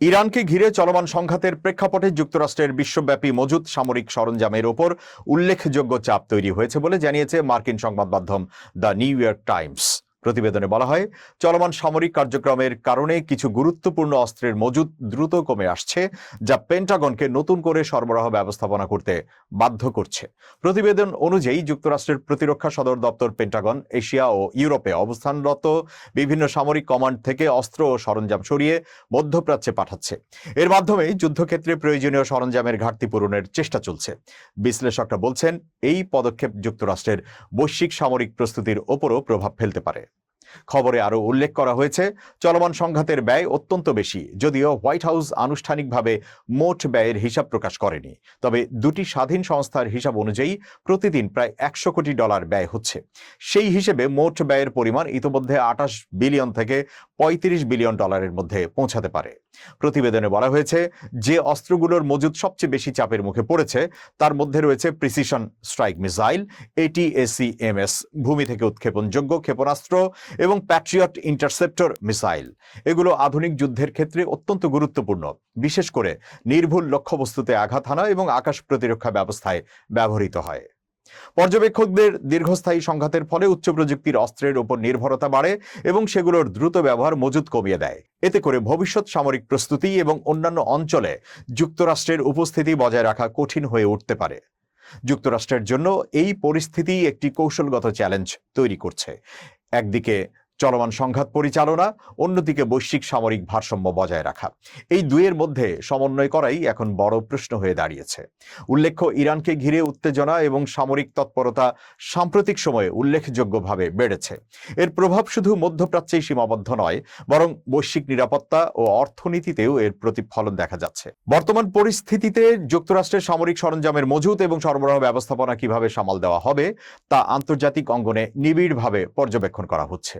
ইরানকে ঘিরে চলমান সংঘাতের প্রেক্ষাপটে যুক্তরাষ্ট্রের বিশ্বব্যাপী মজুত সামরিক সরঞ্জামের ওপর উল্লেখযোগ্য চাপ তৈরি হয়েছে বলে জানিয়েছে মার্কিন সংবাদ মাধ্যম দ্য নিউ ইয়র্ক টাইমস। প্রতিবেদনে বলা হয়, চলমান সামরিক কার্যক্রমের কারণে কিছু গুরুত্বপূর্ণ অস্ত্রের মজুত দ্রুত কমে আসছে, যা পেন্টাগনকে নতুন করে সরবরাহ ব্যবস্থাপনা করতে বাধ্য করছে। প্রতিবেদন অনুযায়ী যুক্তরাষ্ট্রের প্রতিরক্ষা সদর দপ্তর পেন্টাগন এশিয়া ও ইউরোপে অবস্থানরত বিভিন্ন সামরিক কমান্ড থেকে অস্ত্র ও সরঞ্জাম সরিয়ে মধ্যপ্রাচ্যে পাঠাচ্ছে। এর মাধ্যমে যুদ্ধক্ষেত্রে প্রয়োজনীয় সরঞ্জামের ঘাটতি পূরণের চেষ্টা চলছে। বিশ্লেষকরা বলছেন, এই পদক্ষেপ যুক্তরাষ্ট্রের বৈশ্বিক সামরিক প্রস্তুতির ওপরও প্রভাব ফেলতে পারে। খবরে আরও উল্লেখ করা হয়েছে, চলমান সংঘাতের ব্যয় অত্যন্ত বেশি, যদিও হোয়াইট হাউস আনুষ্ঠানিকভাবে মোট ব্যয়ের হিসাব প্রকাশ করেনি। তবে দুটি স্বাধীন সংস্থার হিসাব অনুযায়ী প্রতিদিন প্রায় $100 কোটি ব্যয় হচ্ছে। সেই হিসেবে মোট ব্যয়ের পরিমাণ ইতোমধ্যে 28 বিলিয়ন থেকে $35 বিলিয়ন মধ্যে পৌঁছাতে পারে। প্রতিবেদনে বলা হয়েছে, যে অস্ত্রগুলোর মজুদ সবচেয়ে বেশি চাপের মুখে পড়েছে তার মধ্যে রয়েছে প্রিসিশন স্ট্রাইক মিসাইল, ATACMS, ভূমি থেকে উৎক্ষেপণযোগ্য ক্ষেপণাস্ত্র এবং প্যাট্রিয়ট ইন্টারসেপ্টর মিসাইল। এগুলো আধুনিক যুদ্ধের ক্ষেত্রে অত্যন্ত গুরুত্বপূর্ণ, বিশেষ করে নির্ভুল লক্ষ্যবস্তুতে আঘাত হানা এবং আকাশ প্রতিরক্ষা ব্যবস্থায় ব্যবহৃত হয়। পর্যবেক্ষকদের দীর্ঘস্থায়ী সংঘাতের ফলে উচ্চ প্রযুক্তির অস্ত্রের উপর নির্ভরতা বাড়ে এবং সেগুলোর দ্রুত ব্যবহার মজুত কমিয়ে দেয়। এতে করে ভবিষ্যৎ সামরিক প্রস্তুতি এবং অন্যান্য অঞ্চলে যুক্তরাষ্ট্রের উপস্থিতি বজায় রাখা কঠিন হয়ে উঠতে পারে। যুক্তরাষ্ট্রের জন্য এই পরিস্থিতি একটি কৌশলগত চ্যালেঞ্জ তৈরি করছে। একদিকে চলমান সংঘাত পরিচালনা, অন্যদিকে বৈশ্বিক সামরিক ভারসাম্য বজায় রাখা। এই দুইয়ের মধ্যে সমন্বয় করাই এখন বড় প্রশ্ন হয়ে দাঁড়িয়েছে। উল্লেখ্য, ইরানকে ঘিরে উত্তেজনা এবং সামরিক তৎপরতা সাম্প্রতিক সময়ে উল্লেখযোগ্যভাবে বেড়েছে। এর প্রভাব শুধু মধ্যপ্রাচ্যেই সীমাবদ্ধ নয়, বরং বৈশ্বিক নিরাপত্তা ও অর্থনীতিতেও এর প্রতিফলন দেখা যাচ্ছে। বর্তমান পরিস্থিতিতে যুক্তরাষ্ট্রের সামরিক সরঞ্জামের মজুত এবং সরবরাহ ব্যবস্থাপনা কিভাবে সামাল দেওয়া হবে তা আন্তর্জাতিক অঙ্গনে নিবিড়ভাবে পর্যবেক্ষণ করা হচ্ছে।